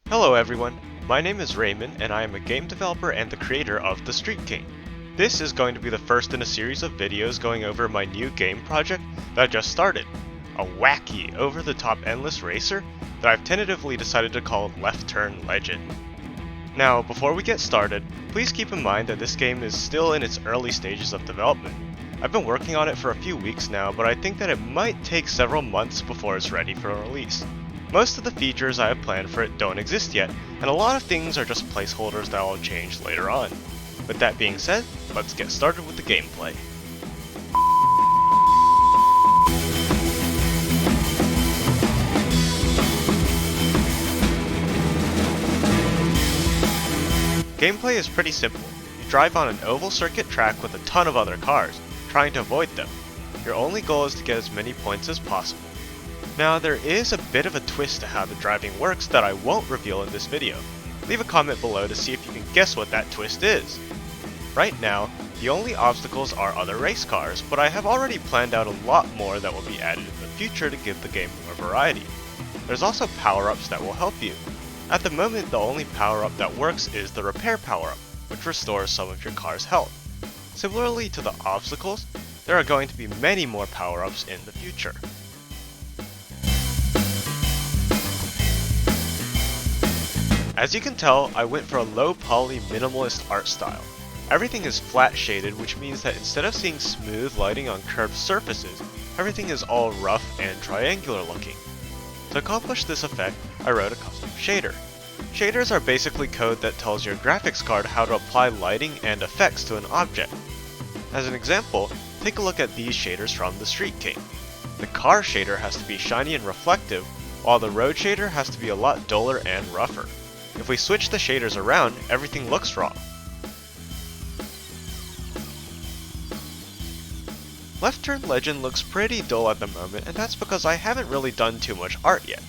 Hello everyone, my name is Raymond and I am a game developer and the creator of The Street King. This is going to be the first in a series of videos going over my new game project that I just started. A wacky, over-the-top endless racer that I've tentatively decided to call Left Turn Legend. Now, before we get started, please keep in mind that this game is still in its early stages of development. I've been working on it for a few weeks now, but I think that it might take several months before it's ready for release. Most of the features I have planned for it don't exist yet, and a lot of things are just placeholders that will change later on. With that being said, let's get started with the gameplay. Gameplay is pretty simple. You drive on an oval circuit track with a ton of other cars, trying to avoid them. Your only goal is to get as many points as possible. Now, there is a bit of a twist to how the driving works that I won't reveal in this video. Leave a comment below to see if you can guess what that twist is. Right now, the only obstacles are other race cars, but I have already planned out a lot more that will be added in the future to give the game more variety. There's also power-ups that will help you. At the moment, the only power-up that works is the repair power-up, which restores some of your car's health. Similarly to the obstacles, there are going to be many more power-ups in the future. As you can tell, I went for a low poly minimalist art style. Everything is flat shaded, which means that instead of seeing smooth lighting on curved surfaces, everything is all rough and triangular looking. To accomplish this effect, I wrote a custom shader. Shaders are basically code that tells your graphics card how to apply lighting and effects to an object. As an example, take a look at these shaders from the Street King. The car shader has to be shiny and reflective, while the road shader has to be a lot duller and rougher. If we switch the shaders around, everything looks wrong. Left Turn Legend looks pretty dull at the moment, and that's because I haven't really done too much art yet.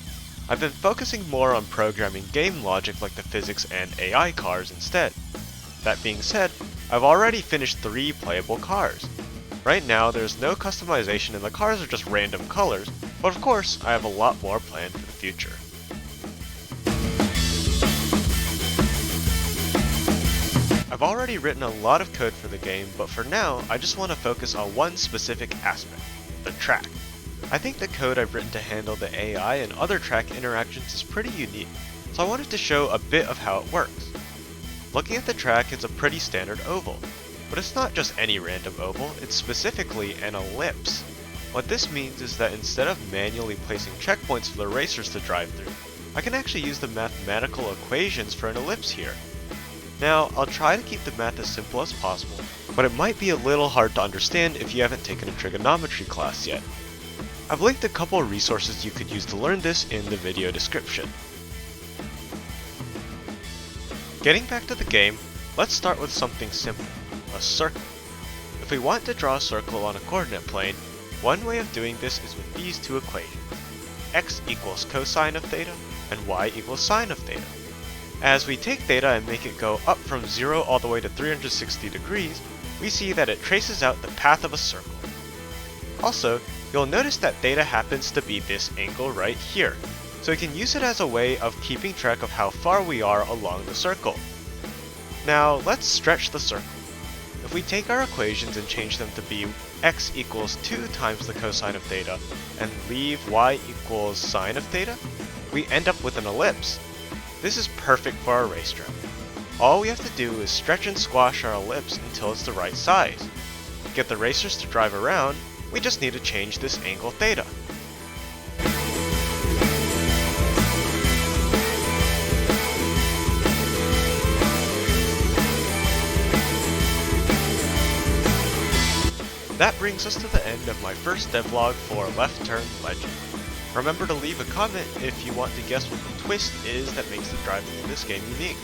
I've been focusing more on programming game logic like the physics and AI cars instead. That being said, I've already finished 3 playable cars. Right now there's no customization and the cars are just random colors, but of course I have a lot more planned for the future. I've already written a lot of code for the game, but for now, I just want to focus on one specific aspect, the track. I think the code I've written to handle the AI and other track interactions is pretty unique, so I wanted to show a bit of how it works. Looking at the track, it's a pretty standard oval, but it's not just any random oval, it's specifically an ellipse. What this means is that instead of manually placing checkpoints for the racers to drive through, I can actually use the mathematical equations for an ellipse here. Now, I'll try to keep the math as simple as possible, but it might be a little hard to understand if you haven't taken a trigonometry class yet. I've linked a couple of resources you could use to learn this in the video description. Getting back to the game, let's start with something simple, a circle. If we want to draw a circle on a coordinate plane, one way of doing this is with these two equations. X equals cosine of theta, and y equals sine of theta. As we take theta and make it go up from 0 all the way to 360 degrees, we see that it traces out the path of a circle. Also, you'll notice that theta happens to be this angle right here, so we can use it as a way of keeping track of how far we are along the circle. Now, let's stretch the circle. If we take our equations and change them to be x equals 2 times the cosine of theta, and leave y equals sine of theta, we end up with an ellipse. This is perfect for our racetrack. All we have to do is stretch and squash our ellipse until it's the right size. To get the racers to drive around, we just need to change this angle theta. That brings us to the end of my first devlog for Left Turn Legend. Remember to leave a comment if you want to guess what the twist is that makes the driving in this game unique.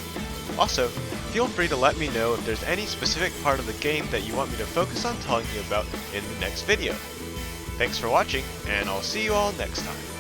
Also, feel free to let me know if there's any specific part of the game that you want me to focus on telling you about in the next video. Thanks for watching, and I'll see you all next time.